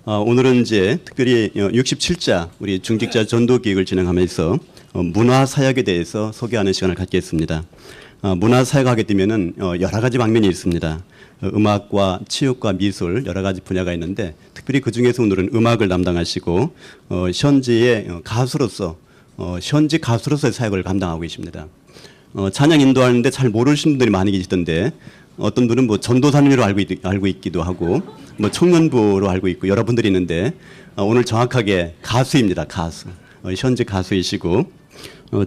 오늘은 이제 특별히 67자 우리 중직자 전도 기획을 진행하면서 문화 사역에 대해서 소개하는 시간을 갖겠습니다. 문화 사역하게 되면은 여러 가지 방면이 있습니다. 음악과 치유과 미술 여러 가지 분야가 있는데 특별히 그 중에서 오늘은 음악을 담당하시고 현지의 가수로서 현지 가수로서의 사역을 감당하고 계십니다. 찬양 인도하는데 잘 모르시는 분들이 많이 계시던데 어떤 분은 뭐 전도사님으로 알고 있기도 하고 뭐 청년부로 알고 있고 여러분들이 있는데 오늘 정확하게 가수입니다. 가수. 현지 가수이시고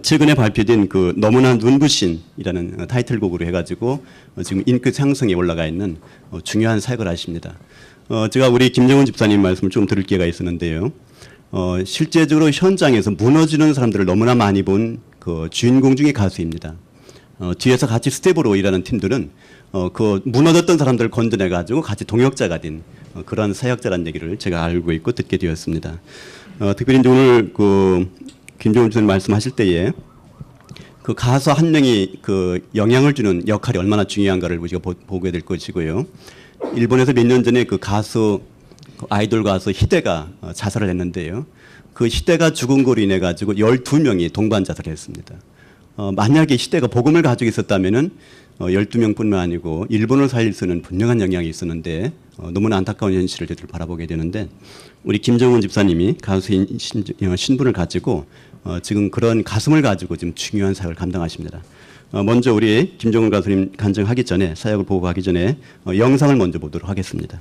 최근에 발표된 그 너무나 눈부신이라는 타이틀곡으로 해가지고 지금 인기 상승에 올라가 있는 중요한 사역을 하십니다. 제가 우리 김정은 집사님 말씀을 좀 들을 기회가 있었는데요. 실제적으로 현장에서 무너지는 사람들을 너무나 많이 본 그 주인공 중에 가수입니다. 뒤에서 같이 스텝으로 일하는 팀들은 그 무너졌던 사람들을 건져내가지고 같이 동역자가 된 그런 사역자라는 얘기를 제가 알고 있고 듣게 되었습니다. 특별히 이제 오늘 그 김정은 집사님 말씀하실 때에 그 가수 한 명이 그 영향을 주는 역할이 얼마나 중요한가를 우리가 보게 될 것이고요. 일본에서 몇 년 전에 그 가수 아이돌 가수 히데가 자살을 했는데요. 그 히데가 죽은 거로 인해 가지고 12명이 동반 자살을 했습니다. 만약에 히데가 복음을 가지고 있었다면은 12명뿐만 아니고 일본을 살릴 수는 분명한 영향이 있었는데 너무나 안타까운 현실을 저희들 바라보게 되는데 우리 김정은 집사님이 가수인 신분을 가지고 지금 그런 가슴을 가지고 지금 중요한 사역을 감당하십니다. 먼저 우리 김정은 가수님 간증하기 전에 사역을 보고 가기 전에 영상을 먼저 보도록 하겠습니다.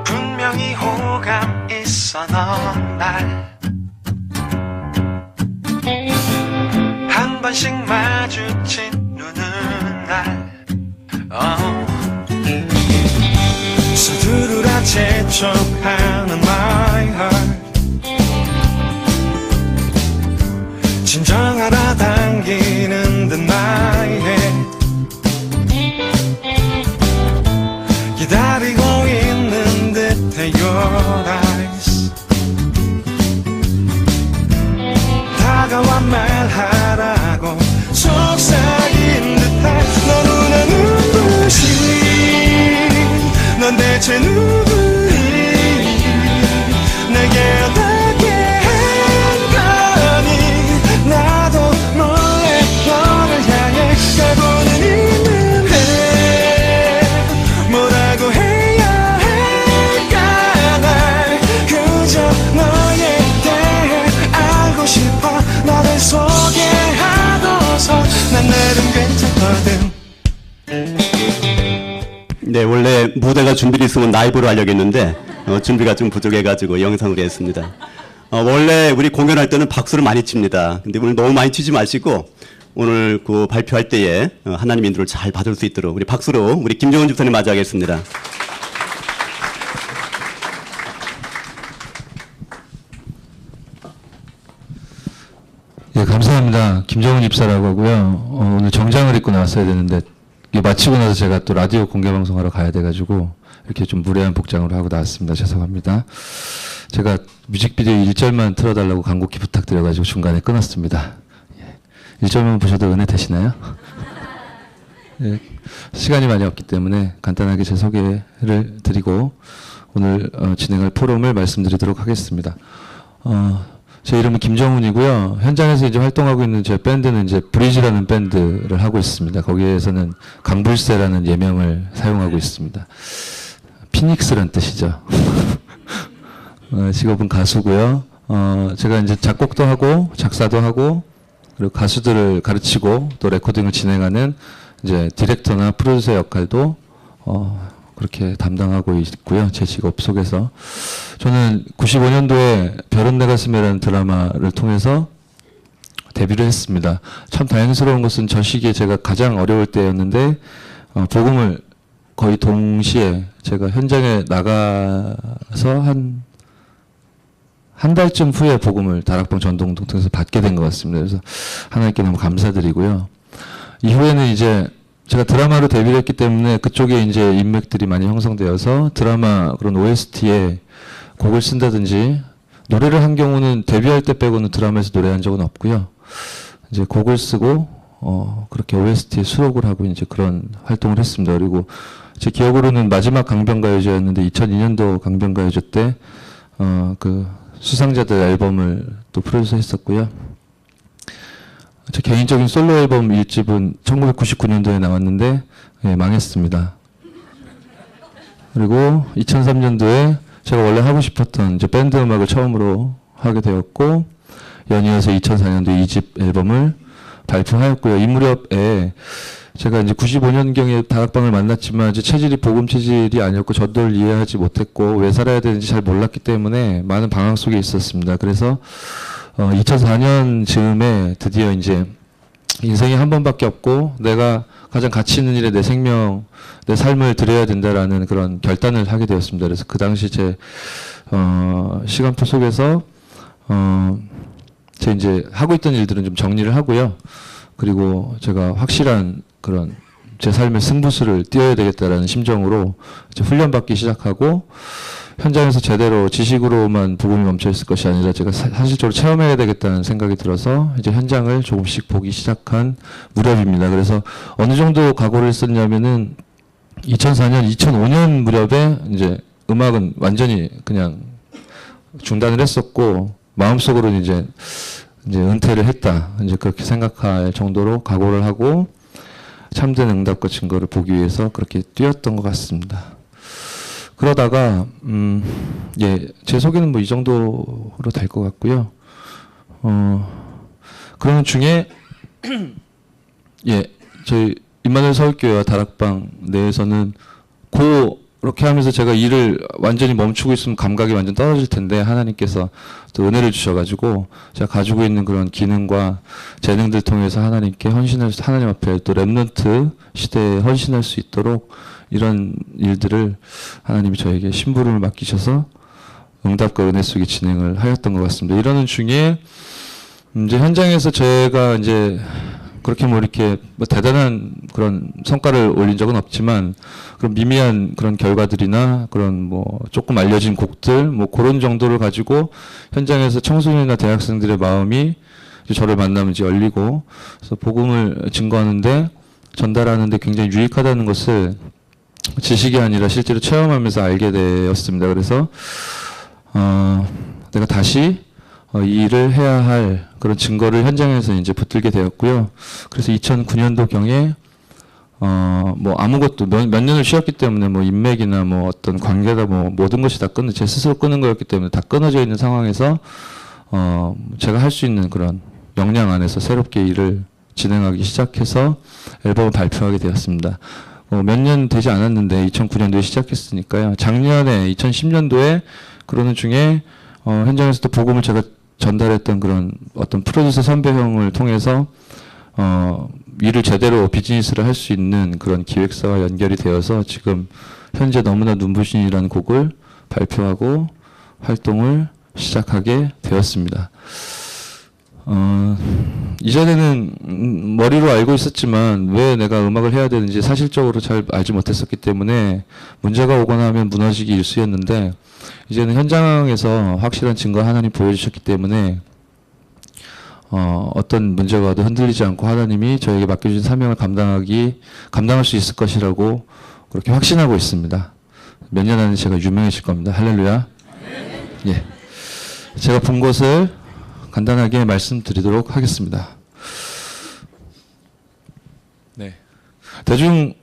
분명히 호감 있어 넌 날 한 번씩 마주친 눈은 날 서두르라 재촉하는 my heart 진정하라 당기는 듯 나의 기다리고 있는 듯해 your eyes 다가와 말하라고 속삭인 듯해 너무나 눈부신 넌 대체 누구니 내게 어떻게 한 거니 나도 몰래 너를 향해 가고는 있는데 뭐라고 해야 할까 날 그저 너에 대해 알고 싶어 나를 소개하고서 난 내름 괜찮거든. 네, 원래 무대가 준비를 있으면 라이브로 하려겠는데 준비가 좀 부족해가지고 영상으로 했습니다. 원래 우리 공연할 때는 박수를 많이 칩니다. 근데 오늘 너무 많이 치지 마시고 오늘 그 발표할 때에 하나님 인도를 잘 받을 수 있도록 우리 박수로 우리 김정은 집사님 맞이하겠습니다. 예, 감사합니다. 김정은 집사라고 하고요. 오늘 정장을 입고 나왔어야 되는데 마치고 나서 제가 또 라디오 공개방송하러 가야 돼가지고 이렇게 좀 무례한 복장으로 하고 나왔습니다. 죄송합니다. 제가 뮤직비디오 1절만 틀어달라고 간곡히 부탁드려가지고 중간에 끊었습니다. 예, 1절만 보셔도 은혜 되시나요? 예, 시간이 많이 없기 때문에 간단하게 제 소개를 드리고 오늘 진행할 포럼을 말씀드리도록 하겠습니다. 제 이름은 김정훈이고요. 현장에서 이제 활동하고 있는 제 밴드는 이제 브리지라는 밴드를 하고 있습니다. 거기에서는 강불새라는 예명을 사용하고 있습니다. 피닉스란 뜻이죠. 직업은 가수고요. 제가 이제 작곡도 하고 작사도 하고 그리고 가수들을 가르치고 또 레코딩을 진행하는 이제 디렉터나 프로듀서 역할도 그렇게 담당하고 있고요. 제 직업 속에서. 저는 95년도에 별은 내 가슴에라는 드라마를 통해서 데뷔를 했습니다. 참 다행스러운 것은 저 시기에 제가 가장 어려울 때였는데 복음을 거의 동시에 제가 현장에 나가서 한 달쯤 후에 복음을 다락방 전동동 통해서 받게 된 것 같습니다. 그래서 하나님께 너무 감사드리고요. 이후에는 이제 제가 드라마로 데뷔를 했기 때문에 그쪽에 이제 인맥들이 많이 형성되어서 드라마 그런 OST에 곡을 쓴다든지 노래를 한 경우는 데뷔할 때 빼고는 드라마에서 노래한 적은 없고요. 이제 곡을 쓰고 그렇게 OST에 수록을 하고 이제 그런 활동을 했습니다. 그리고 제 기억으로는 마지막 강변가요제였는데 2002년도 강변가요제 때 그 수상자들 앨범을 또 프로듀서 했었고요. 제 개인적인 솔로 앨범 1집은 1999년도에 나왔는데 예, 망했습니다. 그리고 2003년도에 제가 원래 하고 싶었던 이제 밴드 음악을 처음으로 하게 되었고 연이어서 2004년도 2집 앨범을 발표하였고요. 이 무렵에 제가 이제 95년경에 다락방을 만났지만 이제 체질이 복음 체질이 아니었고 저를 이해하지 못했고 왜 살아야 되는지 잘 몰랐기 때문에 많은 방황 속에 있었습니다. 그래서 2004년 즈음에 드디어 이제 인생이 한 번밖에 없고 내가 가장 가치 있는 일에 내 생명, 내 삶을 드려야 된다라는 그런 결단을 하게 되었습니다. 그래서 그 당시 제 시간표 속에서 제 이제 하고 있던 일들은 좀 정리를 하고요. 그리고 제가 확실한 그런 제 삶의 승부수를 띄어야 되겠다라는 심정으로 이제 훈련받기 시작하고 현장에서 제대로 지식으로만 복음이 멈춰 있을 것이 아니라 제가 사실적으로 체험해야 되겠다는 생각이 들어서 이제 현장을 조금씩 보기 시작한 무렵입니다. 그래서 어느 정도 각오를 했었냐면은 2004년, 2005년 무렵에 이제 음악은 완전히 그냥 중단을 했었고 마음속으로는 이제 은퇴를 했다. 이제 그렇게 생각할 정도로 각오를 하고 참된 응답과 증거를 보기 위해서 그렇게 뛰었던 것 같습니다. 그러다가 예, 제 소개는 뭐 이 정도로 될 것 같고요. 그러는 중에 예, 저희 임마누엘 서울교회와 다락방 내에서는 그렇게 하면서 제가 일을 완전히 멈추고 있으면 감각이 완전 떨어질 텐데 하나님께서 또 은혜를 주셔가지고 제가 가지고 있는 그런 기능과 재능들 통해서 하나님께 하나님 앞에 또 렘넌트 시대에 헌신할 수 있도록 이런 일들을 하나님이 저에게 심부름을 맡기셔서 응답과 은혜 속에 진행을 하였던 것 같습니다. 이러는 중에 이제 현장에서 제가 이제 그렇게 뭐 이렇게 뭐 대단한 그런 성과를 올린 적은 없지만 그런 미미한 그런 결과들이나 그런 뭐 조금 알려진 곡들 뭐 그런 정도를 가지고 현장에서 청소년이나 대학생들의 마음이 이제 저를 만나면 이제 열리고 그래서 복음을 증거하는데 전달하는데 굉장히 유익하다는 것을 지식이 아니라 실제로 체험하면서 알게 되었습니다. 그래서 내가 다시 이 일을 해야 할 그런 증거를 현장에서 이제 붙들게 되었고요. 그래서 2009년도 경에 뭐 아무것도 몇 년을 쉬었기 때문에 뭐 인맥이나 뭐 어떤 관계다 뭐 모든 것이 다 제 스스로 끊은 거였기 때문에 다 끊어져 있는 상황에서 제가 할 수 있는 그런 역량 안에서 새롭게 일을 진행하기 시작해서 앨범을 발표하게 되었습니다. 몇 년 되지 않았는데 2009년도에 시작했으니까요. 작년에 2010년도에 그러는 중에 현장에서 또 복음을 제가 전달했던 그런 어떤 프로듀서 선배 형을 통해서 일을 제대로 비즈니스를 할 수 있는 그런 기획사와 연결이 되어서 지금 현재 너무나 눈부신이라는 곡을 발표하고 활동을 시작하게 되었습니다. 이전에는 머리로 알고 있었지만 왜 내가 음악을 해야 되는지 사실적으로 잘 알지 못했었기 때문에 문제가 오거나 하면 무너지기 일쑤였는데 이제는 현장에서 확실한 증거 하나님 보여주셨기 때문에 어떤 문제가 와도 흔들리지 않고 하나님이 저에게 맡겨주신 사명을 감당할 수 있을 것이라고 그렇게 확신하고 있습니다. 몇 년 안에 제가 유명해질 겁니다. 할렐루야. 예. 제가 본 것을 간단하게 말씀드리도록 하겠습니다. 네. 대중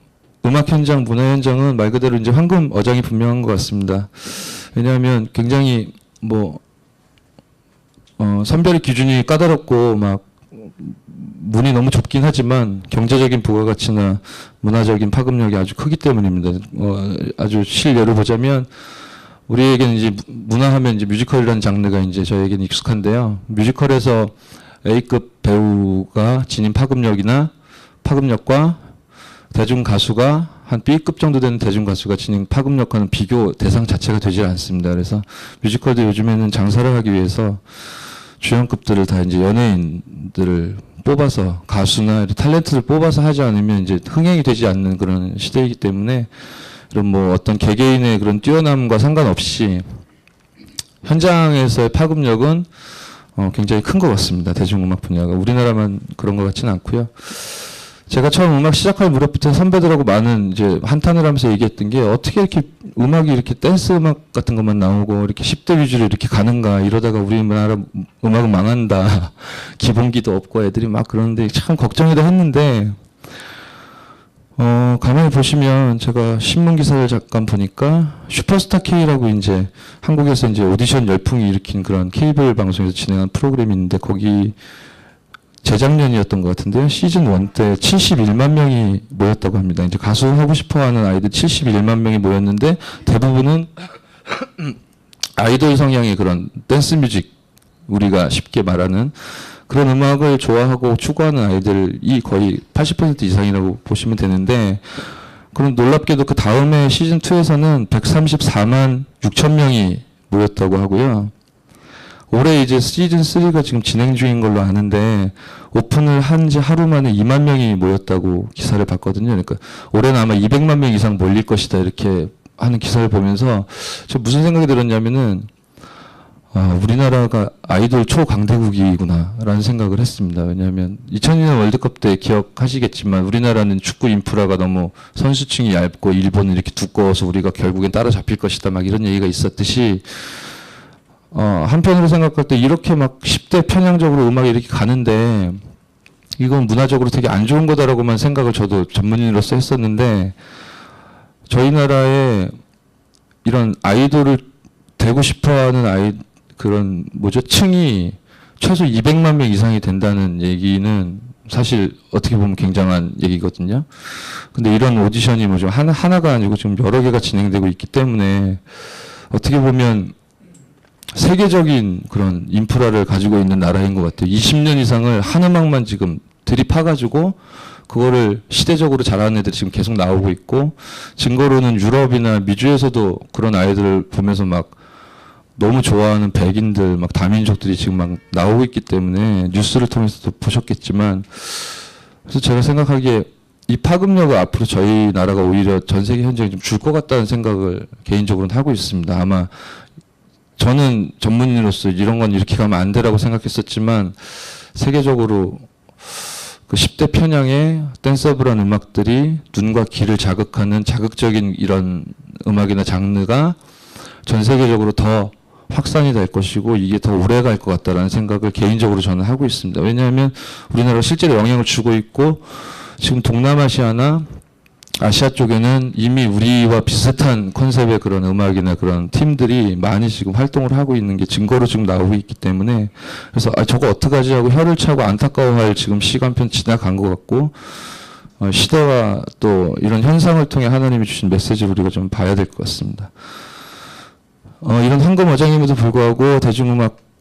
음악 현장, 문화 현장은 말 그대로 이제 황금 어장이 분명한 것 같습니다. 왜냐하면 굉장히 뭐 선별의 기준이 까다롭고 막 문이 너무 좁긴 하지만 경제적인 부가가치나 문화적인 파급력이 아주 크기 때문입니다. 아주 실예로 보자면 우리에게는 이제 문화하면 이제 뮤지컬이라는 장르가 이제 저에게는 익숙한데요. 뮤지컬에서 A급 배우가 지닌 파급력과 대중 가수가 한 B급 정도 되는 대중 가수가 지닌 파급력과는 비교 대상 자체가 되지 않습니다. 그래서 뮤지컬도 요즘에는 장사를 하기 위해서 주연급들을 다 이제 연예인들을 뽑아서 가수나 탤런트를 뽑아서 하지 않으면 이제 흥행이 되지 않는 그런 시대이기 때문에 그런 뭐 어떤 개개인의 그런 뛰어남과 상관없이 현장에서의 파급력은 굉장히 큰 것 같습니다. 대중음악 분야가. 우리나라만 그런 것 같지는 않고요. 제가 처음 음악 시작할 무렵부터 선배들하고 많은 이제 한탄을 하면서 얘기했던 게 어떻게 이렇게 음악이 이렇게 댄스 음악 같은 것만 나오고 이렇게 10대 위주로 이렇게 가는가 이러다가 우리나라 음악은 망한다. 기본기도 없고 애들이 막 그러는데 참 걱정이도 했는데 가만히 보시면 제가 신문 기사를 잠깐 보니까 슈퍼스타 K라고 이제 한국에서 이제 오디션 열풍이 일으킨 그런 케이블 방송에서 진행한 프로그램이 있는데 거기 재작년이었던 것 같은데요. 시즌 1 때 71만 명이 모였다고 합니다. 이제 가수 하고 싶어 하는 아이들 71만 명이 모였는데 대부분은 아이돌 성향의 그런 댄스 뮤직, 우리가 쉽게 말하는 그런 음악을 좋아하고 추구하는 아이들이 거의 80% 이상이라고 보시면 되는데, 그럼 놀랍게도 그 다음에 시즌 2에서는 134만 6천 명이 모였다고 하고요. 올해 이제 시즌 3가 지금 진행 중인 걸로 아는데 오픈을 한 지 하루 만에 2만 명이 모였다고 기사를 봤거든요. 그러니까 올해는 아마 200만 명 이상 몰릴 것이다 이렇게 하는 기사를 보면서 저 무슨 생각이 들었냐면은 우리나라가 아이돌 초강대국이구나라는 생각을 했습니다. 왜냐하면 2002년 월드컵 때 기억하시겠지만 우리나라는 축구 인프라가 너무 선수층이 얇고 일본은 이렇게 두꺼워서 우리가 결국엔 따라잡힐 것이다 막 이런 얘기가 있었듯이 한편으로 생각할 때 이렇게 막 10대 편향적으로 음악이 이렇게 가는데 이건 문화적으로 되게 안 좋은 거다라고만 생각을 저도 전문인으로서 했었는데, 저희 나라에 이런 아이돌을 되고 싶어하는 그런 층이 최소 200만 명 이상이 된다는 얘기는 사실 어떻게 보면 굉장한 얘기거든요. 근데 이런 오디션이 좀 하나가 아니고 지금 여러 개가 진행되고 있기 때문에 어떻게 보면 세계적인 그런 인프라를 가지고 있는 나라인 것 같아요. 20년 이상을 한 음악만 지금 들이파가지고 그거를 시대적으로 잘하는 애들이 지금 계속 나오고 있고, 증거로는 유럽이나 미주에서도 그런 아이들을 보면서 막 너무 좋아하는 백인들, 막 다민족들이 지금 막 나오고 있기 때문에 뉴스를 통해서도 보셨겠지만, 그래서 제가 생각하기에 이 파급력을 앞으로 저희 나라가 오히려 전 세계 현장에 좀 줄 것 같다는 생각을 개인적으로는 하고 있습니다. 아마 저는 전문인으로서 이런 건 이렇게 가면 안 되라고 생각했었지만 세계적으로 그 10대 편향의 댄서블한 음악들이 눈과 귀를 자극하는 자극적인 이런 음악이나 장르가 전 세계적으로 더 확산이 될 것이고 이게 더 오래 갈 것 같다라는 생각을 개인적으로 저는 하고 있습니다. 왜냐하면 우리나라가 실제로 영향을 주고 있고 지금 동남아시아나 아시아 쪽에는 이미 우리와 비슷한 컨셉의 그런 음악이나 그런 팀들이 많이 지금 활동을 하고 있는 게 증거로 지금 나오고 있기 때문에, 그래서 저거 어떡하지 하고 혀를 차고 안타까워할 지금 시간편 지나간 것 같고, 시대와 또 이런 현상을 통해 하나님이 주신 메시지를 우리가 좀 봐야 될 것 같습니다. 이런 황금어장임에도 불구하고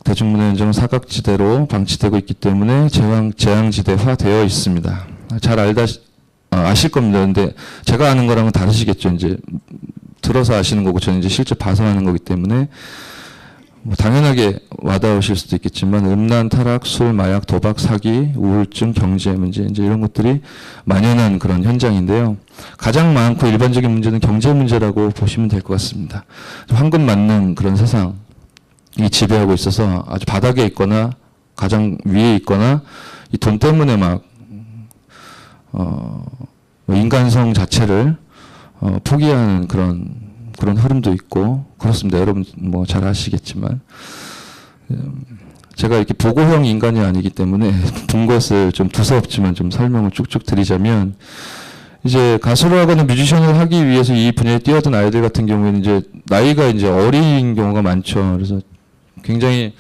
대중문화연장은 사각지대로 방치되고 있기 때문에 재앙지대화 되어 있습니다. 잘 아실 겁니다. 근데 제가 아는 거랑은 다르시겠죠. 이제 들어서 아시는 거고 저는 이제 실제 봐서 하는 거기 때문에 뭐 당연하게 와닿으실 수도 있겠지만 음란, 타락, 술, 마약, 도박, 사기, 우울증, 경제 문제 이제 이런 것들이 만연한 그런 현장인데요. 가장 많고 일반적인 문제는 경제 문제라고 보시면 될 것 같습니다. 황금 맞는 그런 세상이 지배하고 있어서 아주 바닥에 있거나 가장 위에 있거나 이 돈 때문에 막 인간성 자체를 포기하는 그런 흐름도 있고 그렇습니다. 여러분 뭐 잘 아시겠지만 제가 이렇게 보고형 인간이 아니기 때문에 본 것을 좀 두서없지만 좀 설명을 쭉쭉 드리자면, 이제 가수를 하거나 뮤지션을 하기 위해서 이 분야에 뛰어든 아이들 같은 경우에는 이제 나이가 이제 어린 경우가 많죠. 그래서 굉장히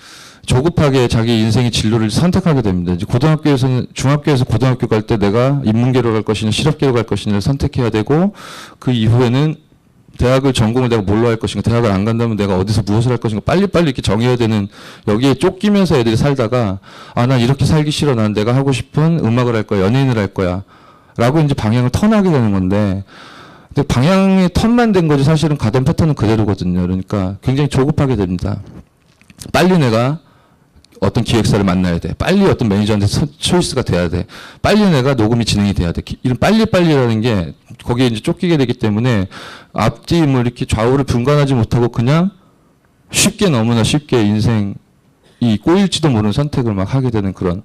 조급하게 자기 인생의 진로를 선택하게 됩니다. 이제 중학교에서 고등학교 갈 때 내가 인문계로 갈 것이냐 실업계로 갈 것이냐를 선택해야 되고, 그 이후에는 대학을 전공을 내가 뭘로 할 것인가, 대학을 안 간다면 내가 어디서 무엇을 할 것인가 빨리빨리 이렇게 정해야 되는, 여기에 쫓기면서 애들이 살다가 난 이렇게 살기 싫어, 난 내가 하고 싶은 음악을 할 거야, 연예인을 할 거야 라고 이제 방향을 턴하게 되는 건데, 근데 방향이 턴만 된 거지 사실은 가던 패턴은 그대로거든요. 그러니까 굉장히 조급하게 됩니다. 빨리 내가 어떤 기획사를 만나야 돼. 빨리 어떤 매니저한테 초이스가 돼야 돼. 빨리 내가 녹음이 진행이 돼야 돼. 이런 빨리빨리라는 게 거기에 이제 쫓기게 되기 때문에 앞뒤 뭐 이렇게 좌우를 분간하지 못하고 그냥 너무나 쉽게 인생 이 꼬일지도 모르는 선택을 막 하게 되는 그런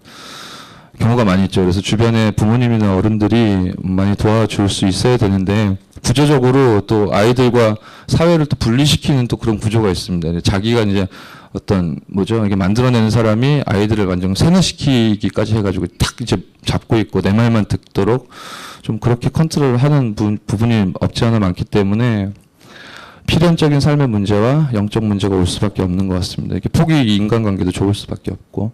경우가 많이 있죠. 그래서 주변에 부모님이나 어른들이 많이 도와줄 수 있어야 되는데 구조적으로 또 아이들과 사회를 또 분리시키는 또 그런 구조가 있습니다. 자기가 이제 어떤 뭐죠 이게 만들어내는 사람이 아이들을 완전 세뇌시키기까지 해가지고 탁 이제 잡고 있고 내 말만 듣도록 좀 그렇게 컨트롤하는 부분이 없지 않아 많기 때문에 필연적인 삶의 문제와 영적 문제가 올 수밖에 없는 것 같습니다. 이렇게 폭이 인간관계도 좋을 수밖에 없고.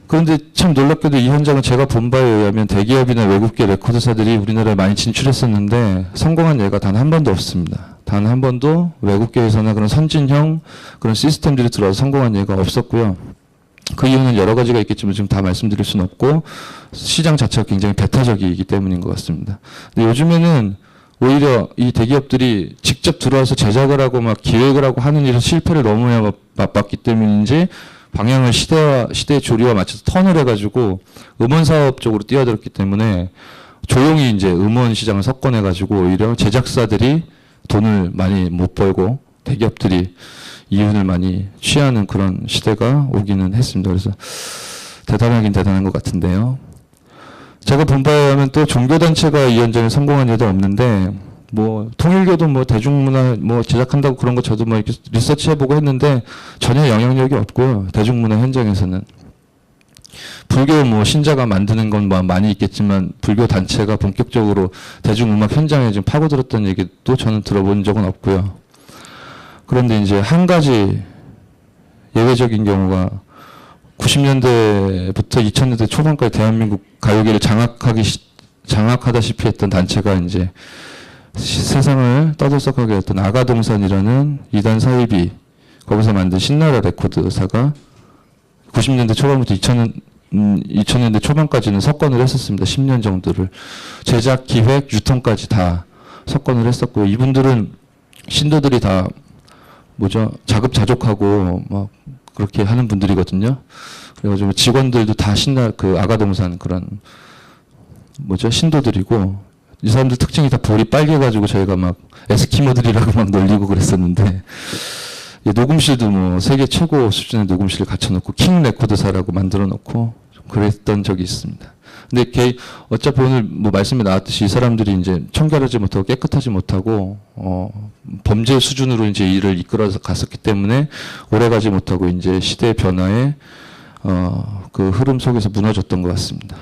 그런데 참 놀랍게도 이 현장은 제가 본 바에 의하면 대기업이나 외국계 레코드사들이 우리나라에 많이 진출했었는데 성공한 예가 단 한 번도 없습니다. 단 한 번도 외국계에서나 그런 선진형 그런 시스템들이 들어와서 성공한 예가 없었고요. 그 이유는 여러 가지가 있겠지만 지금 다 말씀드릴 수는 없고 시장 자체가 굉장히 배타적이기 때문인 것 같습니다. 근데 요즘에는 오히려 이 대기업들이 직접 들어와서 제작을 하고 막 기획을 하고 하는 일에서 실패를 너무 맛봤기 때문인지 방향을 시대의 조리와 맞춰서 턴을 해가지고 음원 사업 쪽으로 뛰어들었기 때문에 조용히 이제 음원 시장을 석권해가지고 오히려 제작사들이 돈을 많이 못 벌고 대기업들이 이윤을 많이 취하는 그런 시대가 오기는 했습니다. 그래서 대단하긴 대단한 것 같은데요. 제가 본 바에 의하면 또 종교단체가 이 현장에 성공한 예도 없는데 뭐 통일교도 뭐 대중문화 뭐 제작한다고 그런 거 저도 뭐 이렇게 리서치 해보고 했는데 전혀 영향력이 없고요. 대중문화 현장에서는 불교 뭐 신자가 만드는 건 뭐 많이 있겠지만 불교 단체가 본격적으로 대중음악 현장에 지금 파고들었다는 얘기도 저는 들어본 적은 없고요. 그런데 이제 한 가지 예외적인 경우가 90년대부터 2000년대 초반까지 대한민국 가요계를 장악하다시피 했던 단체가 이제 세상을 떠들썩하게 했던 아가동산이라는 이단 사이비 거기서 만든 신나라 레코드사가 90년대 초반부터 2000년대 초반까지는 석권을 했었습니다. 10년 정도를 제작, 기획, 유통까지 다 석권을 했었고요. 이분들은 신도들이 다 뭐죠 자급자족하고 막 그렇게 하는 분들이거든요. 그래가지고 직원들도 다 그 아가동산 그런 뭐죠 신도들이고 이 사람들 특징이 다 볼이 빨개가지고 저희가 막 에스키모들이라고 막 놀리고 그랬었는데 녹음실도 뭐 세계 최고 수준의 녹음실을 갖춰놓고 킹 레코드사라고 만들어놓고 그랬던 적이 있습니다. 근데 어차피 오늘 뭐 말씀이 나왔듯이 이 사람들이 이제 청결하지 못하고 깨끗하지 못하고 범죄 수준으로 이제 일을 이끌어서 갔었기 때문에 오래가지 못하고 이제 시대의 변화에 그 흐름 속에서 무너졌던 것 같습니다.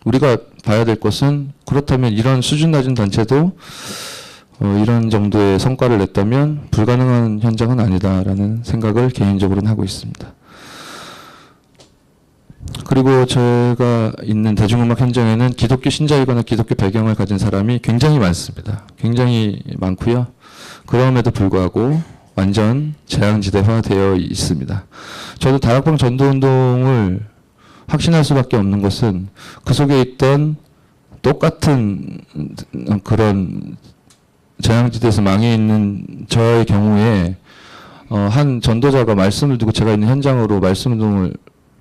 우리가 봐야 될 것은 그렇다면 이런 수준 낮은 단체도 이런 정도의 성과를 냈다면 불가능한 현장은 아니다라는 생각을 개인적으로는 하고 있습니다. 그리고 제가 있는 대중음악 현장에는 기독교 신자이거나 기독교 배경을 가진 사람이 굉장히 많습니다. 굉장히 많고요. 그럼에도 불구하고 완전 재앙지대화되어 있습니다. 저도 다락방 전도운동을 확신할 수밖에 없는 것은 그 속에 있던 똑같은 그런 재앙지대에서 망해 있는 저의 경우에 한 전도자가 말씀을 두고 제가 있는 현장으로 말씀운동을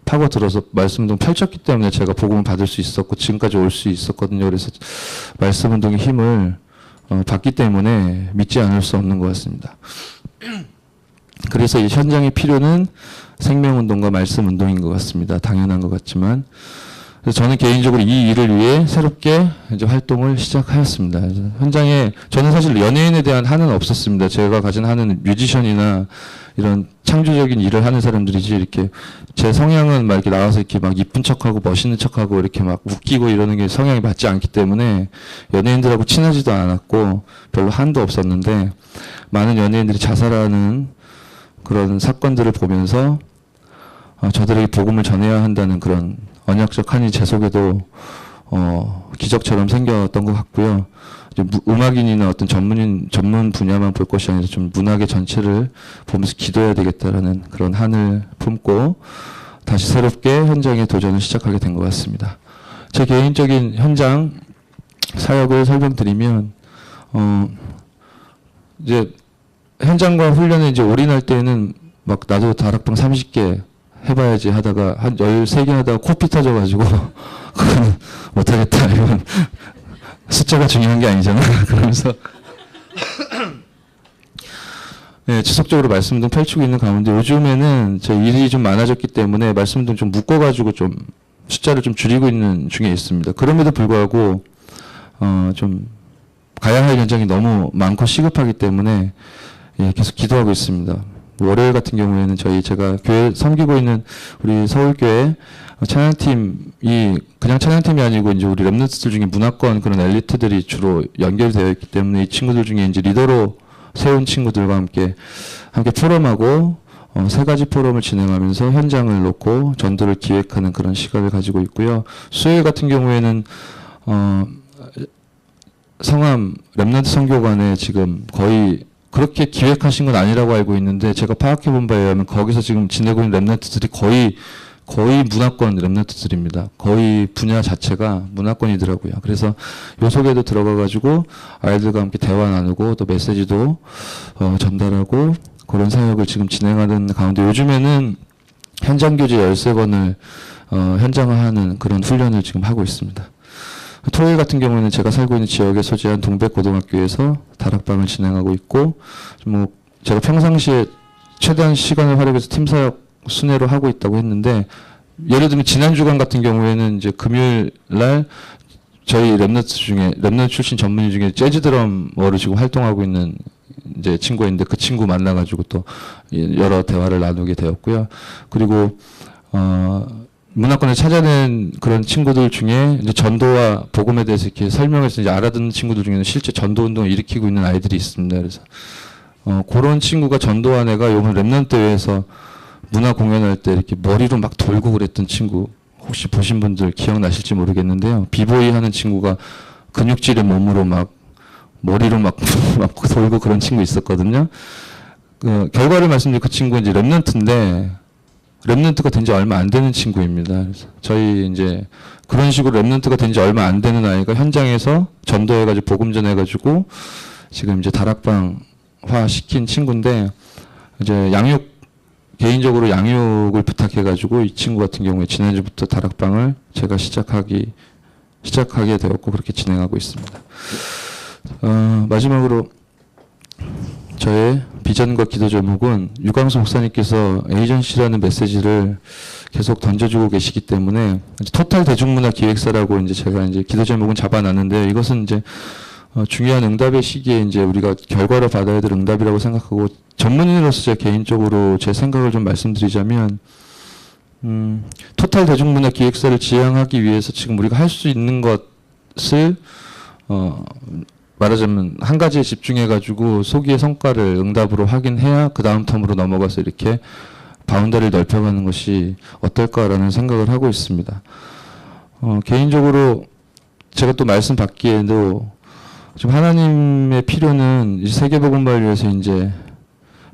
파고들어서 말씀운동 펼쳤기 때문에 제가 복음을 받을 수 있었고 지금까지 올 수 있었거든요. 그래서 말씀운동의 힘을 받기 때문에 믿지 않을 수 없는 것 같습니다. 그래서 이 현장의 필요는 생명운동과 말씀운동인 것 같습니다. 당연한 것 같지만 그래서 저는 개인적으로 이 일을 위해 새롭게 이제 활동을 시작하였습니다. 현장에 저는 사실 연예인에 대한 한은 없었습니다. 제가 가진 한은 뮤지션이나 이런 창조적인 일을 하는 사람들이지 이렇게 제 성향은 막 이렇게 나와서 이렇게 막 이쁜 척하고 멋있는 척하고 이렇게 막 웃기고 이러는 게 성향이 맞지 않기 때문에 연예인들하고 친하지도 않았고 별로 한도 없었는데 많은 연예인들이 자살하는 그런 사건들을 보면서 저들에게 복음을 전해야 한다는 그런 언약적 한이 제 속에도 기적처럼 생겼던 것 같고요. 음악인이나 어떤 전문 분야만 볼 것이 아니라 좀 문학의 전체를 보면서 기도해야 되겠다라는 그런 한을 품고 다시 새롭게 현장에 도전을 시작하게 된 것 같습니다. 제 개인적인 현장 사역을 설명드리면 이제 현장과 훈련에 이제 올인할 때는 막 나도 다락방 30개 해봐야지 하다가 한 13개 하다가 코피 터져가지고 그건 못하겠다 이건 숫자가 중요한 게 아니잖아. 그러면서 예, 지속적으로 말씀 등 펼치고 있는 가운데 요즘에는 제 일이 좀 많아졌기 때문에 말씀 등 좀 묶어가지고 좀 숫자를 좀 줄이고 있는 중에 있습니다. 그럼에도 불구하고 좀 가야 할 현장이 너무 많고 시급하기 때문에 예, 계속 기도하고 있습니다. 월요일 같은 경우에는 제가 교회 섬기고 있는 우리 서울교회 찬양팀이 그냥 찬양팀이 아니고 이제 우리 랩런트들 중에 문화권 그런 엘리트들이 주로 연결되어 있기 때문에 이 친구들 중에 이제 리더로 세운 친구들과 함께 포럼하고 3가지 포럼을 진행하면서 현장을 놓고 전도를 기획하는 그런 시간을 가지고 있고요. 수요일 같은 경우에는 성함 랩런트 선교관에 지금 거의 그렇게 기획하신 건 아니라고 알고 있는데 제가 파악해 본 바에 의하면 거기서 지금 지내고 있는 랩런트들이 거의 문화권 랩런트들입니다. 거의 분야 자체가 문화권이더라고요. 그래서 요 속에도 들어가가지고 아이들과 함께 대화 나누고 또 메시지도 전달하고 그런 사역을 지금 진행하는 가운데 요즘에는 현장교제 13번을 현장화하는 그런 훈련을 지금 하고 있습니다. 토요일 같은 경우에는 제가 살고 있는 지역에 소재한 동백고등학교에서 다락방을 진행하고 있고 뭐 제가 평상시에 최대한 시간을 활용해서 팀사역 순회로 하고 있다고 했는데 예를 들면 지난 주간 같은 경우에는 이제 금요일 날 저희 랩런트 출신 전문의 중에 재즈 드러머로 지금 활동하고 있는 이제 친구가 있는데 그 친구 만나가지고 또 여러 대화를 나누게 되었고요. 그리고 문화권을 찾아낸 그런 친구들 중에 이제 전도와 복음에 대해서 이렇게 설명해서 이제 알아듣는 친구들 중에는 실제 전도 운동을 일으키고 있는 아이들이 있습니다. 그래서 그런 친구가 전도한 애가 요번 랩런트 대회에서 문화 공연할 때 이렇게 머리로 막 돌고 그랬던 친구 혹시 보신 분들 기억나실지 모르겠는데요. 비보이 하는 친구가 근육질의 몸으로 막 머리로 막 돌고 그런 친구 있었거든요. 결과를 말씀드리면 그 친구는 이제 랩런트인데 랩런트가 된 지 얼마 안 되는 친구입니다. 그래서 저희 이제 그런 식으로 랩런트가 된 지 얼마 안 되는 아이가 현장에서 전도해가지고 복음 전해가지고 지금 이제 다락방화 시킨 친구인데 이제 개인적으로 양육을 부탁해가지고 이 친구 같은 경우에 지난주부터 다락방을 제가 시작하게 되었고 그렇게 진행하고 있습니다. 마지막으로 저의 비전과 기도 제목은 유광수 목사님께서 에이전시라는 메시지를 계속 던져주고 계시기 때문에 토탈 대중문화 기획사라고 이제 제가 이제 기도 제목은 잡아놨는데 이것은 이제 중요한 응답의 시기에 이제 우리가 결과로 받아야 될 응답이라고 생각하고 전문인으로서 제 개인적으로 제 생각을 좀 말씀드리자면 토탈 대중문화 기획사를 지향하기 위해서 지금 우리가 할 수 있는 것을 말하자면 한 가지에 집중해가지고 소기의 성과를 응답으로 확인해야 그 다음 텀으로 넘어가서 이렇게 바운더리를 넓혀가는 것이 어떨까라는 생각을 하고 있습니다. 개인적으로 제가 또 말씀 받기에도 지금 하나님의 필요는 세계복음화를 위해서 이제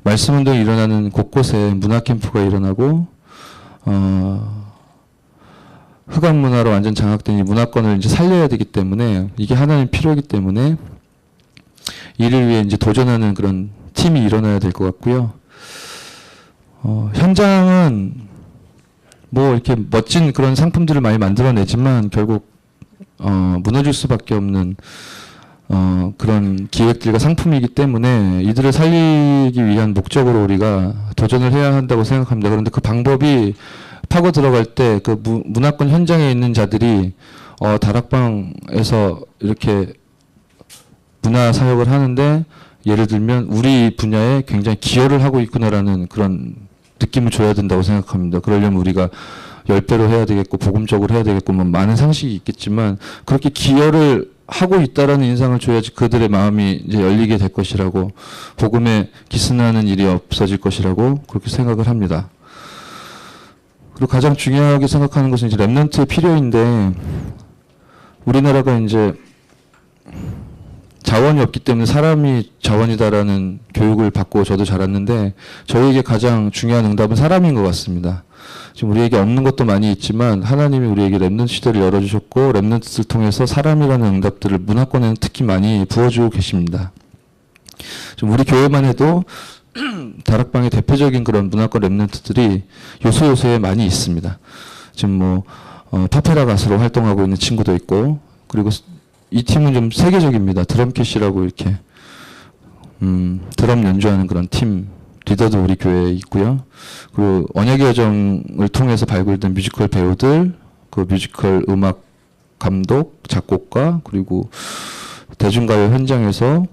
말씀 운동이 일어나는 곳곳에 문화 캠프가 일어나고 흑암 문화로 완전 장악된 이 문화권을 이제 살려야 되기 때문에 이게 하나님 필요이기 때문에 이를 위해 이제 도전하는 그런 팀이 일어나야 될 것 같고요. 현장은 뭐 이렇게 멋진 그런 상품들을 많이 만들어내지만 결국 무너질 수밖에 없는 그런 기획들과 상품이기 때문에 이들을 살리기 위한 목적으로 우리가 도전을 해야 한다고 생각합니다. 그런데 그 방법이 파고 들어갈 때 그 문화권 현장에 있는 자들이 다락방에서 이렇게 문화 사역을 하는데 예를 들면 우리 분야에 굉장히 기여를 하고 있구나라는 그런 느낌을 줘야 된다고 생각합니다. 그러려면 우리가 10배로 해야 되겠고 복음적으로 해야 되겠고 뭐 많은 상식이 있겠지만 그렇게 기여를 하고 있다라는 인상을 줘야지 그들의 마음이 이제 열리게 될 것이라고 복음에 기스나는 일이 없어질 것이라고 그렇게 생각을 합니다. 그리고 가장 중요하게 생각하는 것은 이제 랩런트의 필요인데 우리나라가 이제 자원이 없기 때문에 사람이 자원이다라는 교육을 받고 저도 자랐는데 저희에게 가장 중요한 응답은 사람인 것 같습니다. 지금 우리에게 없는 것도 많이 있지만 하나님이 우리에게 랩런트 시대를 열어주셨고 랩런트를 통해서 사람이라는 응답들을 문화권에는 특히 많이 부어주고 계십니다. 지금 우리 교회만 해도 다락방의 대표적인 그런 문화권 랩런트들이 요소요소에 많이 있습니다. 지금 뭐 파페라 가수로 활동하고 있는 친구도 있고 그리고 이 팀은 좀 세계적입니다. 드럼캐시라고 이렇게 드럼 연주하는 그런 팀 리더도 우리 교회에 있고요. 그리고 언약의 여정을 통해서 발굴된 뮤지컬 배우들, 그 뮤지컬 음악 감독, 작곡가, 그리고 대중가요 현장에서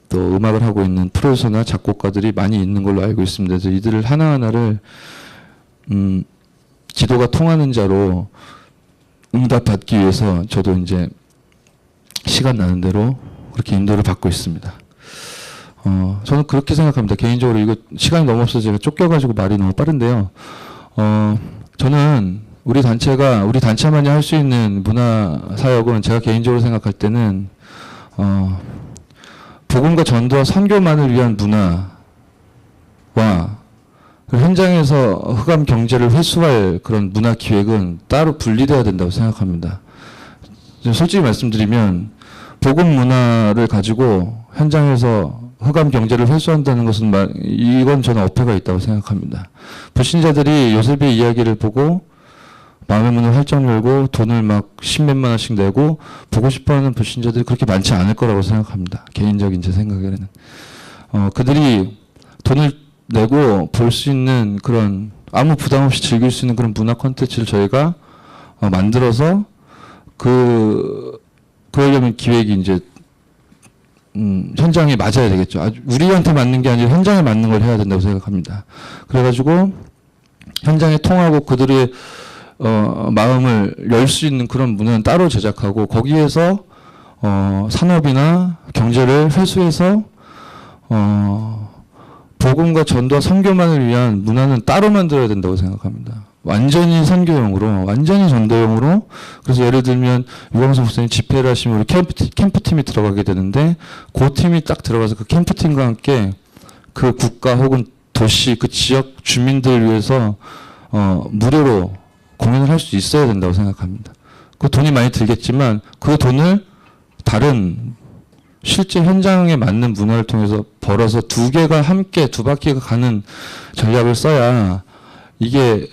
또 음악을 하고 있는 프로듀서나 작곡가들이 많이 있는 걸로 알고 있습니다. 그래서 이들을 하나하나를 기도가 통하는 자로 응답받기 위해서 저도 이제 시간 나는 대로 그렇게 인도를 받고 있습니다. 저는 그렇게 생각합니다. 개인적으로 이거 시간이 너무 없어서 제가 쫓겨가지고 말이 너무 빠른데요. 저는 우리 단체만이 할 수 있는 문화 사역은 제가 개인적으로 생각할 때는 복음과 전도와 선교만을 위한 문화와 현장에서 흑암 경제를 회수할 그런 문화 기획은 따로 분리되어야 된다고 생각합니다. 솔직히 말씀드리면 복음 문화를 가지고 현장에서 흑암 경제를 회수한다는 것은 이건 저는 어폐가 있다고 생각합니다. 불신자들이 요셉의 이야기를 보고 마음의 문을 활짝 열고 돈을 막 10몇만 원씩 내고 보고 싶어하는 불신자들이 그렇게 많지 않을 거라고 생각합니다. 개인적인 제 생각에는. 그들이 돈을 내고 볼 수 있는 그런 아무 부담 없이 즐길 수 있는 그런 문화 콘텐츠를 저희가 만들어서 그러려면 기획이 이제 현장에 맞아야 되겠죠. 우리한테 맞는 게 아니라 현장에 맞는 걸 해야 된다고 생각합니다. 그래가지고 현장에 통하고 그들의 마음을 열 수 있는 그런 문화는 따로 제작하고 거기에서 산업이나 경제를 회수해서 복음과 전도와 선교만을 위한 문화는 따로 만들어야 된다고 생각합니다. 완전히 선교용으로, 완전히 전도용으로. 그래서 예를 들면 유광수 목사님 집회를 하시면 우리 캠프팀이 들어가게 되는데 그 팀이 딱 들어가서 그 캠프팀과 함께 그 국가 혹은 도시, 그 지역 주민들을 위해서 무료로 공연을 할 수 있어야 된다고 생각합니다. 그 돈이 많이 들겠지만 그 돈을 다른 실제 현장에 맞는 문화를 통해서 벌어서 두 바퀴가 가는 전략을 써야 이게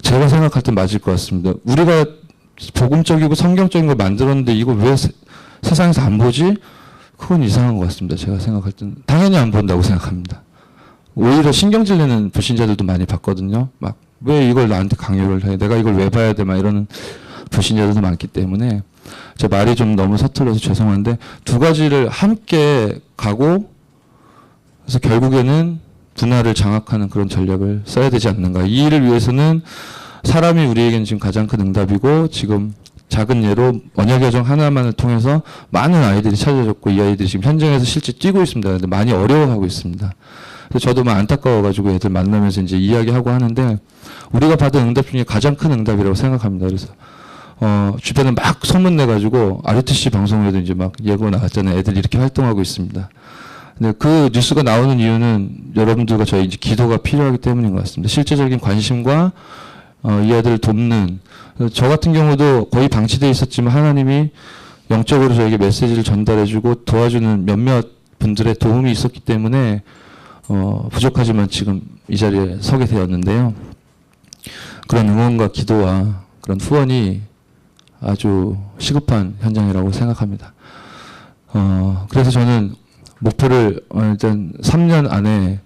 제가 생각할 때 맞을 것 같습니다. 우리가 복음적이고 성경적인 걸 만들었는데 이걸 왜 세상에서 안 보지? 그건 이상한 것 같습니다. 제가 생각할 때는 당연히 안 본다고 생각합니다. 오히려 신경질 내는 불신자들도 많이 봤거든요. 막 왜 이걸 나한테 강요를 해? 내가 이걸 왜 봐야 돼? 막 이러는 불신자들도 많기 때문에 제 말이 좀 너무 서툴러서 죄송한데 두 가지를 함께 가고 그래서 결국에는 문화를 장악하는 그런 전략을 써야 되지 않는가. 이 일을 위해서는 사람이 우리에게는 지금 가장 큰 응답이고 지금 작은 예로 언약의 여정 하나만을 통해서 많은 아이들이 찾아졌고 이 아이들이 지금 현장에서 실제 뛰고 있습니다. 근데 많이 어려워하고 있습니다. 그래서 저도 막 안타까워가지고 애들 만나면서 이제 이야기하고 하는데 우리가 받은 응답 중에 가장 큰 응답이라고 생각합니다. 그래서 주변에 막 소문내가지고 RUTC 방송에도 이제 막 예고 나갔잖아요. 애들 이렇게 활동하고 있습니다. 근데 그 뉴스가 나오는 이유는 여러분들과 저희 이제 기도가 필요하기 때문인 것 같습니다. 실제적인 관심과 이 아이들을 돕는 저 같은 경우도 거의 방치되어 있었지만 하나님이 영적으로 저에게 메시지를 전달해주고 도와주는 몇몇 분들의 도움이 있었기 때문에 부족하지만 지금 이 자리에 서게 되었는데요. 그런 응원과 기도와 그런 후원이 아주 시급한 현장이라고 생각합니다. 그래서 저는 목표를 일단 3년 안에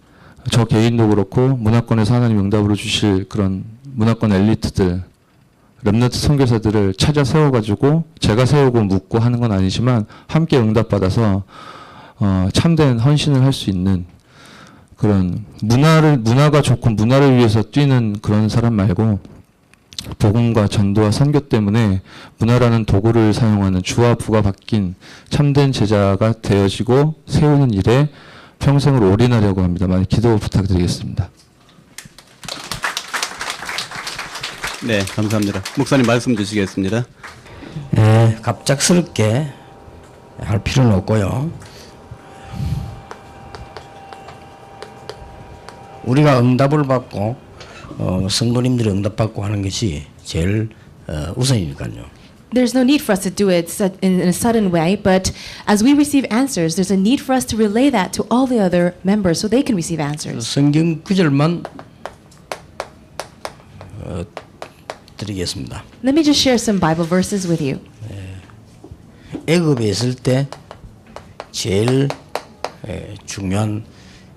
저 개인도 그렇고 문화권에서 하나님 응답으로 주실 그런 문화권 엘리트들, 렘넌트 선교사들을 찾아 세워가지고 제가 세우고 묻고 하는 건 아니지만 함께 응답받아서 참된 헌신을 할 수 있는 그런 문화가 좋고 문화를 위해서 뛰는 그런 사람 말고 복음과 전도와 선교 때문에 문화라는 도구를 사용하는 주와 부가 바뀐 참된 제자가 되어지고 세우는 일에 평생을 올인하려고 합니다. 많이 기도 부탁드리겠습니다. 네, 감사합니다. 목사님 말씀 주시겠습니다. 갑작스럽게 할 필요는 없고요. 우리가 응답을 받고 성도님들이 응답받고 하는 것이 제일 우선이니까요. There's no need for us to do it in a sudden way, but as we receive answers, there's a need for us to relay that to all the other members so they can receive answers. 성경 구절만 드리겠습니다. Let me just share some Bible verses with you. 애굽에 있을 때 제일 중요한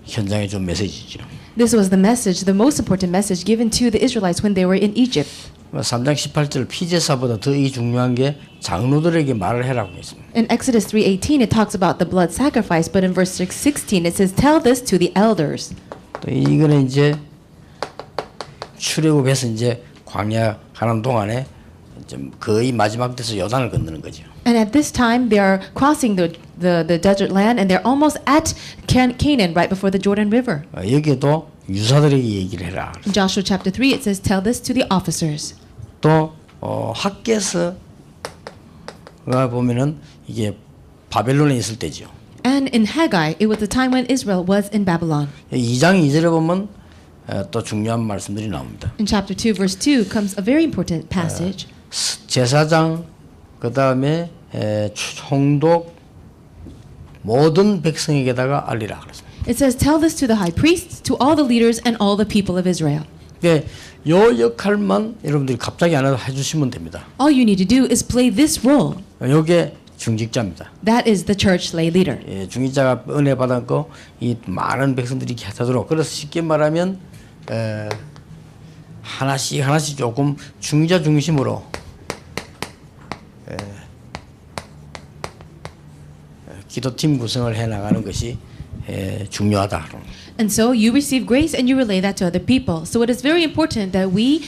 현장에 준 메시지죠. This was the message, the most important message given to the Israelites when they were in Egypt. 3장 18절 피제사보다 더 이 중요한 게 장로들에게 말을 해라고 했습니다. In Exodus 3:18 it talks about the blood sacrifice, but in verse 16 it says, "Tell this to the elders." 또 이거는 이제 출애굽해서 이제 광야 가는 동안에 좀 거의 마지막 때서 요단을 건너는 거죠. And at this time they are crossing the desert land and they're almost at Canaan right before the Jordan River. 여기에도 유사들에게 얘기를 해라. In Joshua chapter 3 it says, "Tell this to the officers." 또 학개서가 보면은 이게 바벨론에 있을 때죠. And in Haggai it was the time when Israel was in Babylon. 2장 2절에 보면 또 중요한 말씀들이 나옵니다. In chapter 2 verse 2 comes a very important passage. 제사장 그다음에 총독 모든 백성에게다가 알리라 그랬습니다. It says, "Tell this to the high priests, to all the leaders and all the people of Israel." 예, 요 역할만 여러분들이 갑자기 안 해도 해주시면 됩니다. All you need to do is play this role. 요게 중직자입니다. That is the church lay leader. 예, 중직자가 은혜 받았고 이 많은 백성들이 하도록 그래서 쉽게 말하면 하나씩 조금 중직자 중심으로 기도팀 구성을 해 나가는 것이 중요하다. And so you receive grace and you relay that to other people. So it is very important that we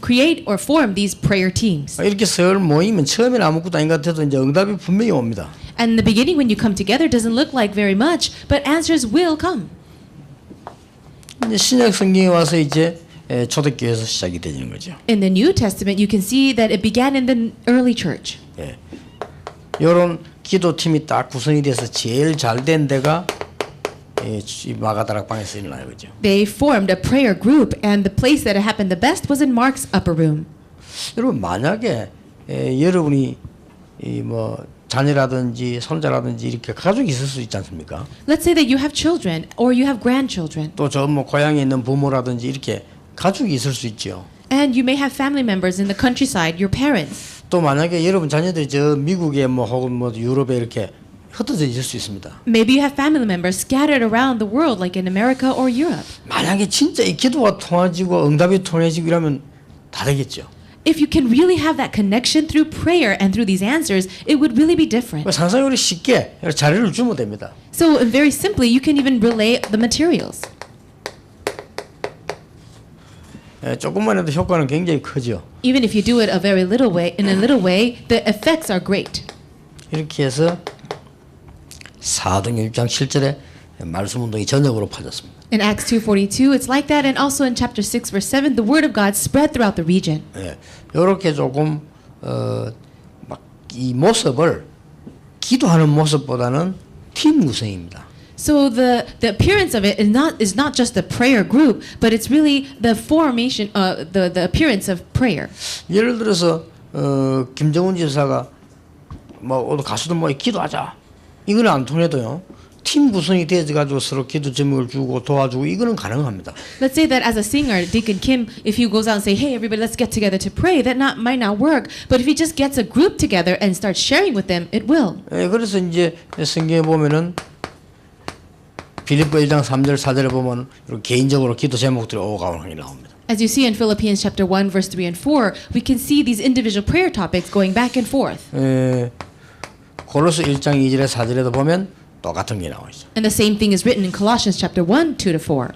create or form these prayer teams. 이렇게 설 모이면 처음에는 아무것도 아닌 것 같아도 이제 응답이 분명히 옵니다. And in the beginning when you come together it doesn't look like very much, but answers will come. 이제 신약 성경에 와서 이제 초대교회에서 시작이 되는 거죠. In the New Testament you can see that it began in the early church. 예. 이런 기도팀이 딱 구성이 돼서 제일 잘 된 데가 이 마가다락방에서 일어나요, 그죠? They formed a prayer group and the place that it happened the best was in Mark's upper room. 여러분 만약에 여러분이 이 뭐 자녀라든지 손자라든지 이렇게 가족이 있을 수 있지 않습니까? Let's say that you have children or you have grandchildren. 또 저 뭐 고향에 있는 부모라든지 이렇게 가족이 있을 수 있죠. And you may have family members in the countryside, your parents. 또 만약에 여러분 자녀들이 저 미국에 뭐 혹은 뭐 유럽에 이렇게 흩어져 있을 수 있습니다. Maybe you have family members scattered around the world like in America or Europe. 만약에 진짜 이 기도가 통하지고 응답이 통해지고 이러면 다 되겠죠. If you can really have that connection through prayer and through these answers, it would really be different. 상상력이 쉽게 자료를 주면 됩니다. So very simply, you can even relay the materials. 조금만 해도 효과는 굉장히 크죠. Even if you do it a very little way, in a little way, the effects are great. 이렇게 해서 사도행 1장 7절에 말씀 운동이 전역으로 퍼졌습니다. In Acts 2:42, it's like that, and also in chapter 6, verse 7, the word of God spread throughout the region. 이렇게 조금 막 이 모습을 기도하는 모습보다는 팀 구성입니다. So the appearance of it is not just a prayer group, but it's really the formation, the appearance of prayer. 예를 들어서 김정은 지사가 뭐 가수들 뭐 기도하자 이거는 안 통해도요. 팀 구성이 되어가지고 서로 기도 제목을 주고 도와주고 이거는 가능합니다. Let's say that as a singer, Deacon Kim, if he goes out and say, "Hey, everybody, let's get together to pray," that might not work. But if he just gets a group together and starts sharing with them, it will. 그래서 이제 성경에 보면은 빌립보 1장 3절 4절에 보면 개인적으로 기도 제목들이 오가오가히 나옵니다. As you see in Philippians chapter 1, verse 3 and 4, we can see these individual prayer topics going back and forth. 고로스 1장 2절에 4절에도 보면 똑같은 게 나와 있어. And the same thing is written in Colossians chapter 1, 2 to 4.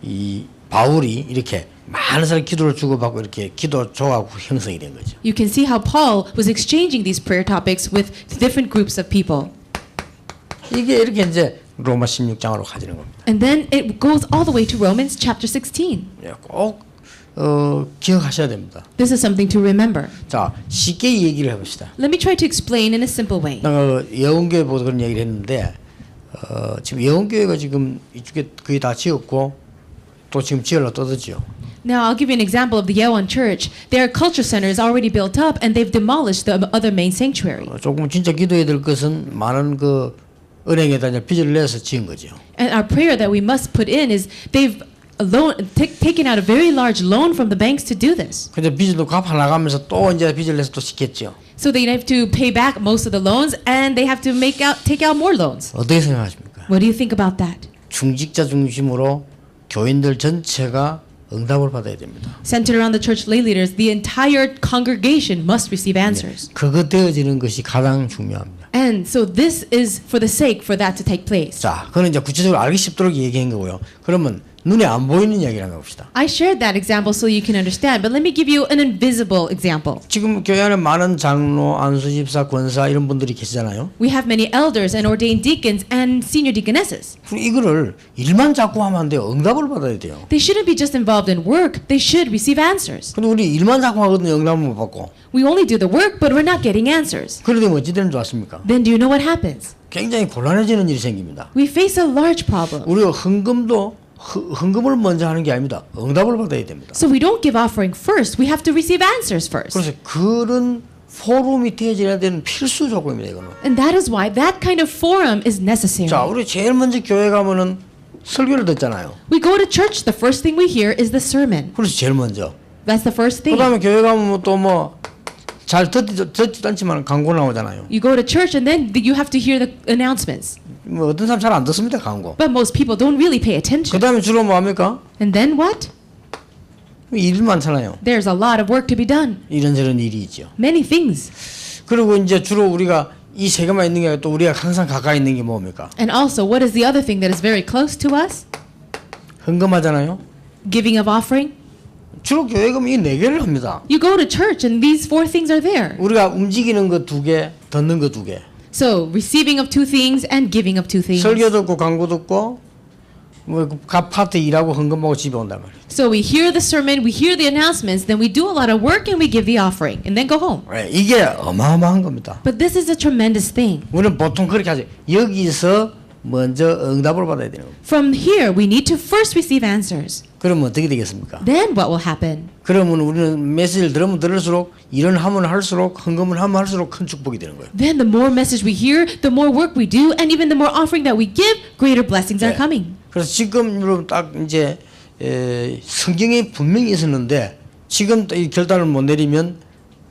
이 바울이 이렇게 많은 사람 기도를 주고받고 이렇게 기도 조합 형성이 된 거죠. You can see how Paul was exchanging these prayer topics with different groups of people. 이게 이렇게 이제 로마 16장으로 가지는 겁니다. And then it goes all the way to Romans chapter 16. 꼭 기억하셔야 됩니다. This is something to remember. 자, 쉽게 얘기를 해봅시다. Let me try to explain in a simple way. 내가 예언교회 보고 그런 얘기를 했는데 지금 예언교회가 지금 이쪽에 거의 다 지었고 또 지금 지으려 떠들죠. Now I'll give you an example of the Yeowon Church. Their culture center is already built up and they've demolished the other main sanctuary. 조금 진짜 기도해야 될 것은 많은 그 은행에다 이제 빚을 내서 지은 거죠. And our prayer that we must put in is they've taken out a very large loan from the banks to do this. 근데 빚을 갚아 나가면서 또 이제 빚을 내서 또 시켰죠. So they have to pay back most of the loans and they have to take out more loans. 어떻게 생각하십니까? What do you think about that? 중직자 중심으로 교인들 전체가 응답을 받아야 됩니다. Centered around the church lay leaders, the entire congregation must receive answers. 그것 되어지는 것이 가장 중요합니다. And so this is for the sake for that to take place. 자, 그는 이제 구체적으로 알기 쉽도록 얘기한 거고요. 그러면 눈에 안 보이는 이야기를 한번 봅시다. I shared that example so you can understand, but let me give you an invisible example. 지금 교회 안에 많은 장로, 안수집사, 권사 이런 분들이 계시잖아요. We have many elders and ordained deacons and senior deaconesses. 그럼 이거를 일만 자꾸 하면 안 돼요. 응답을 받아야 돼요. They shouldn't be just involved in work, they should receive answers. 근데 우리 일만 자꾸 하거든요. 응답을 못 받고. We only do the work, but we're not getting answers. 그러면 어찌 되는 줄 아십니까? Then do you know what happens? 굉장히 곤란해지는 일이 생깁니다. We face a large problem. 우리가 헌금을 먼저 하는 게 아닙니다. 응답을 받아야 됩니다. So we don't give offering first, we have to receive answers first. 그래서 그런 포럼이 되어져야 되는 필수 조건입니다. 이거는. And that is why that kind of forum is necessary. 자, 우리 제일 먼저 교회 가면은 설교를 듣잖아요. We go to church, the first thing we hear is the sermon. 그래서 제일 먼저. That's the first thing. 그다음에 교회 가면 또 뭐 잘 듣지도 않지만 광고 나오잖아요. You go to church and then you have to hear the announcements. 뭐 어떤 사람 잘 안 듣습니다 광고. But most people don't really pay attention. 그다음에 주로 뭐 합니까? And then what? 일 많잖아요. There's a lot of work to be done. 이런저런 일이 있죠. Many things. 그리고 이제 주로 우리가 이 세 개만 있는 게 아니라 또 우리가 항상 가까이 있는 게 뭡니까? And also, what is the other thing that is very close to us? 헌금하잖아요. Giving of offering. 주로 교회 가면 이 네 개를 합니다. You go to church and these four things are there. 우리가 움직이는 거 두 개, 듣는 거 두 개. So, receiving of two things and giving of two things. 설교 듣고 광고 듣고 뭐각 파트 일하고 헌금하고 집에 온단 말이에요. So we hear the sermon, we hear the announcements, then we do a lot of work and we give the offering and then go home. 네, 이게 어마어마한 겁니다. But this is a tremendous thing. 우리는 보통 그렇게 하죠. 여기서 먼저 응답을 받아야 되는 거예요. From here, we need to first receive answers. 그러면 어떻게 되겠습니까? Then what will happen? 그러면 우리는 메시지를 들으면 들을수록 일은 하면 할수록 헌금을 하면 할수록 큰 축복이 되는 거예요. Then the more message we hear, the more work we do, and even the more offering that we give, greater blessings are 네. coming. 그래서 지금 여러분 딱 이제 성경에 분명히 있었는데 지금 이 결단을 못 내리면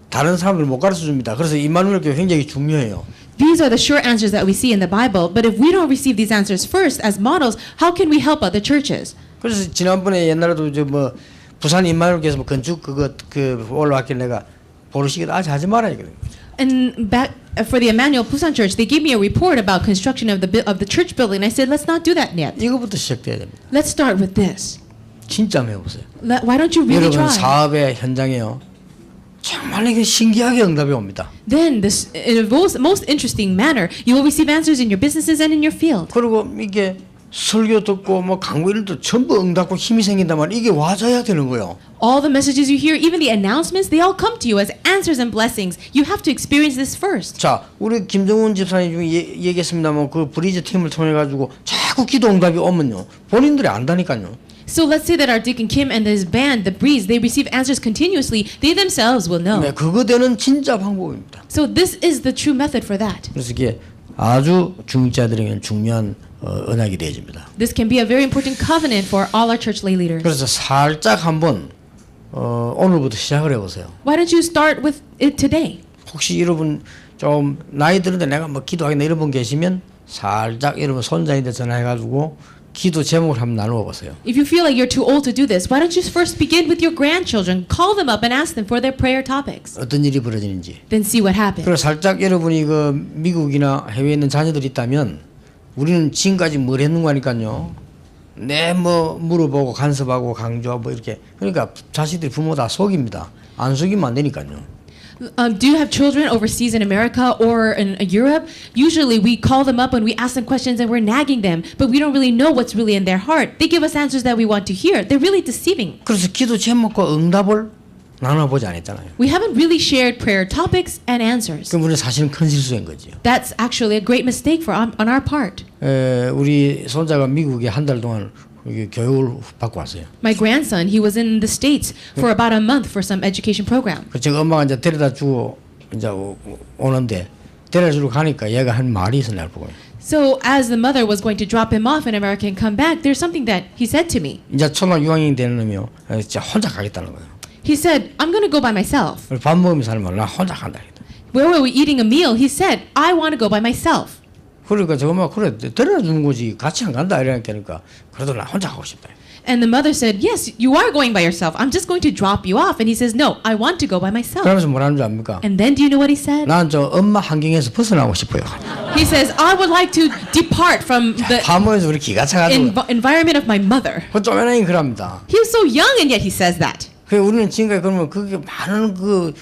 다른 사람들 못 가르쳐 줍니다. 그래서 이마누엘 교회 굉장히 중요해요. These are the sure answers that we see in the Bible, but if we don't receive these answers first as models, how can we help other churches? 그래서 지난번에 옛날에도 저 뭐 부산 이마누엘께서 뭐 건축 그 올라왔길래 내가 보르시기도 아직 하지 말아야 되거든요. And back for the Emmanuel Busan Church, they gave me a report about construction of the church building. I said, let's not do that yet. 이거부터 시작돼야 됩니다. Let's start with this. 진짜 한번 해보세요. Why don't you really 여러분 try? 사업의 현장에요. 정말 이게 신기하게 응답이 옵니다. Then, this, in a most interesting manner, you will receive answers in your businesses and in your field. 그리고 이게 설교 듣고 뭐 강구 이런 데 전부 응답고 힘이 생긴단 말이에요. 이게 와줘야 되는 거예요. All the messages you hear, even the announcements, they all come to you as answers and blessings. You have to experience this first. 자, 우리 김정훈 집사님 중에 얘기했습니다만 그 브리즈 팀을 통해 가지고 자꾸 기도 응답이 오면요. 본인들이 안다니까요. So let's say that our Deacon Kim and his band, The Breeze, they receive answers continuously. They themselves will know. 네, 그거 되는 진짜 방법입니다. So this is the true method for that. 그래서 이게 아주 중직자들에게는 중요한 언약이 되어집니다. This can be a very important covenant for all our church lay leaders. 그래서 살짝 한번 오늘부터 시작을 해보세요. Why don't you start with it today? 혹시 여러분 좀 나이 드는데 내가 뭐 기도하겠나 이런 분 계시면 살짝 여러분 손자인데 전화해가지고 기도 제목을 한번 나누어 보세요. If you feel like you're too old to do this, why don't you first begin with your grandchildren? Call them up and ask them for their prayer topics. 어떤 일이 벌어지는지. Then see what happens. 그리고 살짝 여러분이 그 미국이나 해외에 있는 자녀들이 있다면 우리는 지금까지 뭘 했는가 하니까요. 네, 뭐 물어보고 간섭하고 강조하고 뭐 이렇게. 그러니까 자식들이 부모 다 속입니다. 안 속이면 안 되니까요. Do you have children overseas in America or in Europe? Usually we call them up and we ask them questions and we're nagging them, but we don't really know what's really in their heart. They give us answers that we want to hear. They're really deceiving. 그래서 기도 제목과 응답을 나눠보지 않았잖아요. We haven't really shared prayer topics and answers. 그럼 우리는 사실은 큰 실수인 거죠. That's actually a great mistake on our part. 우리 손자가 미국에 한 달 동안 교육을 받고 왔어요. My grandson, he was in the States for about a month for some education program. 제가 엄마가 이제 데려다 주고 이제 오는데 데려다 주러 가니까 얘가 한 말이 있어 날 보고. So as the mother was going to drop him off in America and come back, there's something that he said to me. 이제 초등학교 6학년이 되는 놈이요. 진짜 혼자 가겠다는 거예요. He said, I'm going to go by myself. 밥 먹으면서 하는 말, 나 혼자 간다. Where were we eating a meal? He said, I want to go by myself. 그러니까 저거 막 그래 데려다 주는 거지 같이 안 간다 이러니까 그래도 나 혼자 가고 싶다. And the mother said, yes, you are going by yourself. I'm just going to drop you off. And he says, no, I want to go by myself. 그러면서 뭐라는 줄 압니까? And then do you know what he said? 난 저 엄마 환경에서 벗어나고 싶어요. He says, I would like to depart from the 파모에서 우리 기가 차가지고 environment of my mother. 그 쪼매나니 그럽니다. He was so young and yet he says that. 그 우리는 지금까지 그러면 그게 많은 그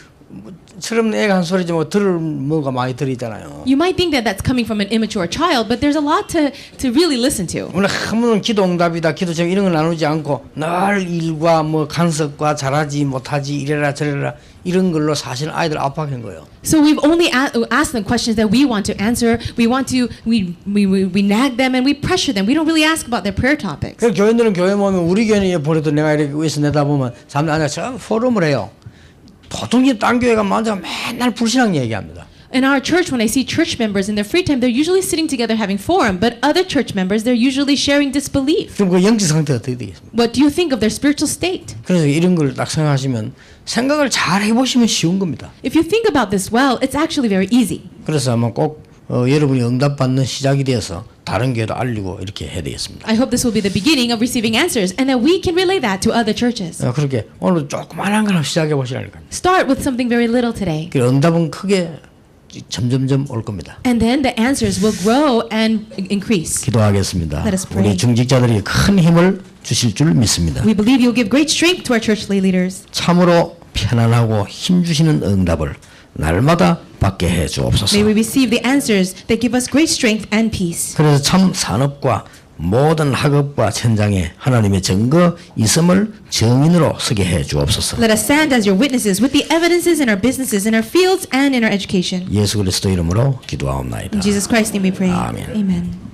철없는 애가 한 소리지 뭐 들을 뭐가 많이 들리잖아요. You might think that that's coming from an immature child, but there's a lot to really listen to. 오늘 한 번은 기도 응답이다, 기도 제목 이런 거 나누지 않고 늘 일과 뭐 간섭과 잘하지 못하지 이래라 저래라 이런 걸로 사실 아이들 압박한 거예요. So we've only asked them questions that we want to answer. We nag them and we pressure them. We don't really ask about their prayer topics. 그 교인들은 교회 모이면 우리 교회는 보내도 내가 이렇게 위에서 내다보면 사람들 앉아서 포럼을 해요. 보통 딴 교회가 먼저 맨날 불신앙 얘기합니다. In our church, when I see church members in their free time, they're usually sitting together having forum. But other church members, they're usually sharing disbelief. 그럼 그 영적 상태가 어떻게 되겠습니까? What do you think of their spiritual state? 그래서 이런 걸 딱 생각하시면 생각을 잘 해보시면 쉬운 겁니다. If you think about this well, it's actually very easy. 그래서 아마 꼭 여러분이 응답받는 시작이 되어서 다른 교회도 알리고 이렇게 해야 되겠습니다. I hope this will be the beginning of receiving answers and that we can relay that to other churches. 그렇게 오늘 조그만한 걸 시작해 보시라니까요. Start with something very little today. 그 응답은 크게 점점점 올 겁니다. And then the answers will grow and increase. 기도하겠습니다. Let us pray. 우리 중직자들이 큰 힘을 주실 줄 믿습니다. We believe you'll give great strength to our church lay leaders. 참으로 편안하고 힘 주시는 응답을 날마다 받게 해 주옵소서. May we receive the answers that give us great strength and peace. 그래서 참 산업과 모든 학업과 현장에 하나님의 증거 있음을 증인으로 서게 해 주옵소서. Let us stand as your witnesses with the evidences in our businesses, in our fields, and in our education. 예수 그리스도 이름으로 기도하옵나이다. In Jesus Christ's name we pray. Amen. Amen.